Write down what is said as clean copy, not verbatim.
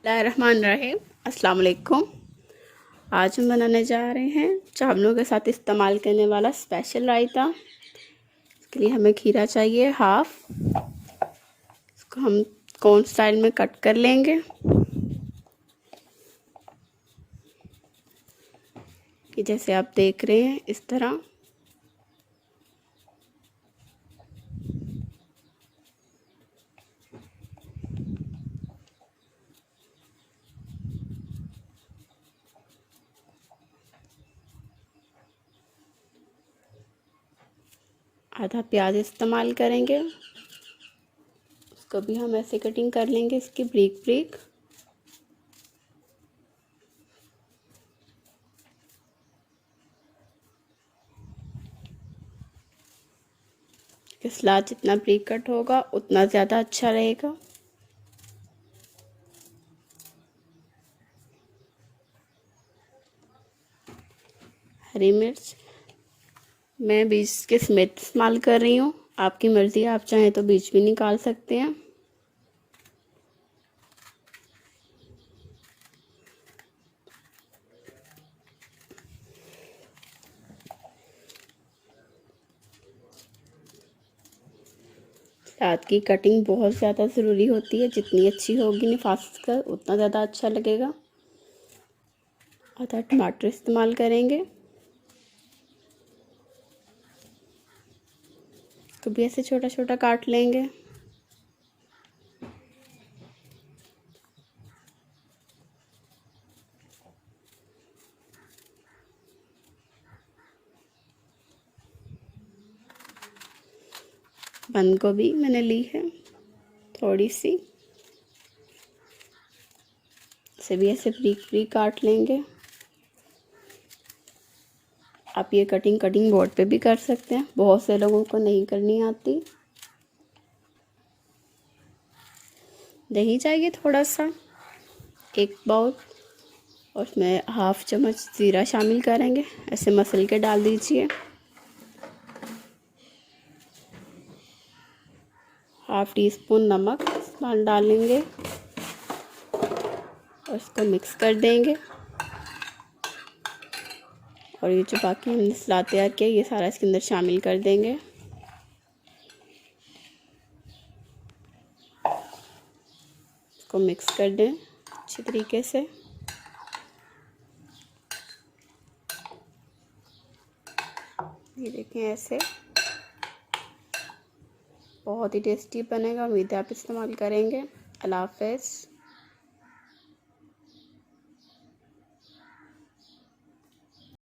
बिस्मिल्लाहिर्रहमानिर्रहीम। अस्सलाम वालेकुम। आज हम बनाने जा रहे हैं चावलों के साथ इस्तेमाल करने वाला स्पेशल रायता। इसके लिए हमें खीरा चाहिए हाफ। इसको हम कोन स्टाइल में कट कर लेंगे कि जैसे आप देख रहे हैं इस तरह। आधा प्याज इस्तेमाल करेंगे, उसको भी हम ऐसे कटिंग कर लेंगे इसकी ब्रीक ब्रीक। सलाद जितना ब्रीक कट होगा उतना ज़्यादा अच्छा रहेगा। हरी मिर्च मैं बीज के समेत इस्तेमाल कर रही हूँ, आपकी मर्ज़ी, आप चाहें तो बीज भी निकाल सकते हैं। सलाद की कटिंग बहुत ज़्यादा ज़रूरी होती है, जितनी अच्छी होगी नफास कर उतना ज़्यादा अच्छा लगेगा। आधा टमाटर इस्तेमाल करेंगे, इसको भी ऐसे छोटा छोटा काट लेंगे। बंद गोभी मैंने ली है थोड़ी सी, इसे भी ऐसे ब्रीक ब्रीक काट लेंगे। आप ये कटिंग बोर्ड पे भी कर सकते हैं, बहुत से लोगों को नहीं करनी आती। दही चाहिए थोड़ा सा, 1 बाउल, और उसमें हाफ चम्मच ज़ीरा शामिल करेंगे, ऐसे मसल के डाल दीजिए। हाफ टी स्पून नमक डालेंगे और इसको मिक्स कर देंगे। और ये जो बाकी हमने सलाद तैयार किया ये सारा इसके अंदर शामिल कर देंगे। इसको मिक्स कर दें अच्छी तरीके से। ये देखें ऐसे बहुत ही टेस्टी बनेगा, उम्मीद है आप इस्तेमाल करेंगे। अल्लाह हाफ़िज़।